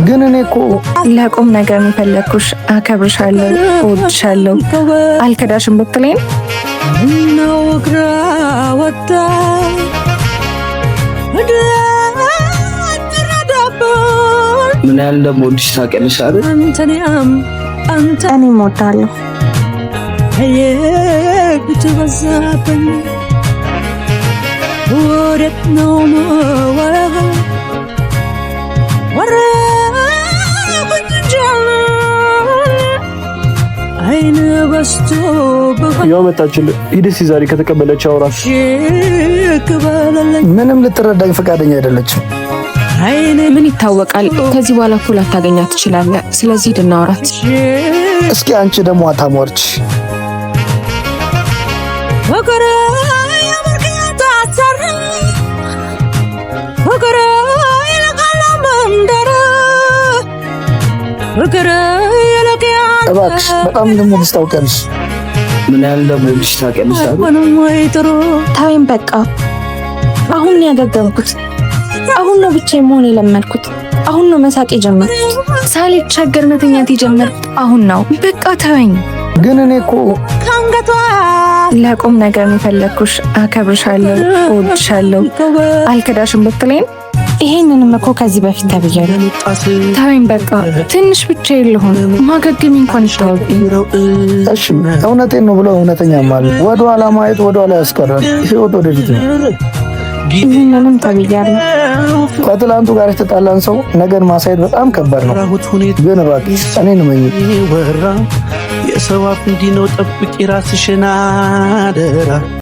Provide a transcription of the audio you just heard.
ግን እኔ እኮ ለቁም ነገር የፈለኩሽ አከብርሻለሁ፣ እወድሻለሁ፣ አልከዳሽም ብትለኝ ነው ግራ ወጣ ምን ያህል እንደምወድሽ ታውቂያለሽ አይደል? እኔም እወዳለሁ። በዛብኝ ወዴት ነው አይን በስቶ ያው መጣችልህ። ሂድስ ዛሬ ከተቀበለች አውራሽ። ምንም ልትረዳኝ ፈቃደኛ አይደለችም። ምን ይታወቃል? ከዚህ በኋላ እኮ ላታገኛት ትችላለህ። ስለዚህ ሂድ እናውራት። እስኪ አንቺ ደግሞ አታሟርች። እባክሽ በጣም ደግሞ ታውቂያለሽ። ምን ያህል ደግሞ ታውቂያለሽ። ታይም በቃ አሁን ነው ያገገምኩት። አሁን ነው ብቻዬን መሆን የለመድኩት። አሁን ነው መሳቅ የጀመርኩት። ሳልቸገር መተኛት የጀመርኩት አሁን ነው። በቃ ተወኝ። ግን እኔ እኮ ለቁም ነገር የፈለኩሽ አከብርሻለሁ፣ እወድሻለሁ፣ አልከዳሽም ብትለኝ ይሄንንም እኮ ከዚህ በፊት ተብያለሁ። ተወኝ በቃ ትንሽ ብቻ የለሁን ማገገሚ እንኳን ይታወቅ። እሺ እውነቴን ነው ብሎ እውነተኛ ማለት ወደ ኋላ ማየት ወደ ኋላ ያስቀራል። ህይወት ወደፊት ነው። ይሄንንም ተብያለሁ። ከትላንቱ ጋር የተጣላን ሰው ነገር ማሳየት በጣም ከባድ ነው። ግን እባክሽ እኔን መኝ የሰው አፍ እንዲህ ነው። ጠብቂ ራስሽን አደራ።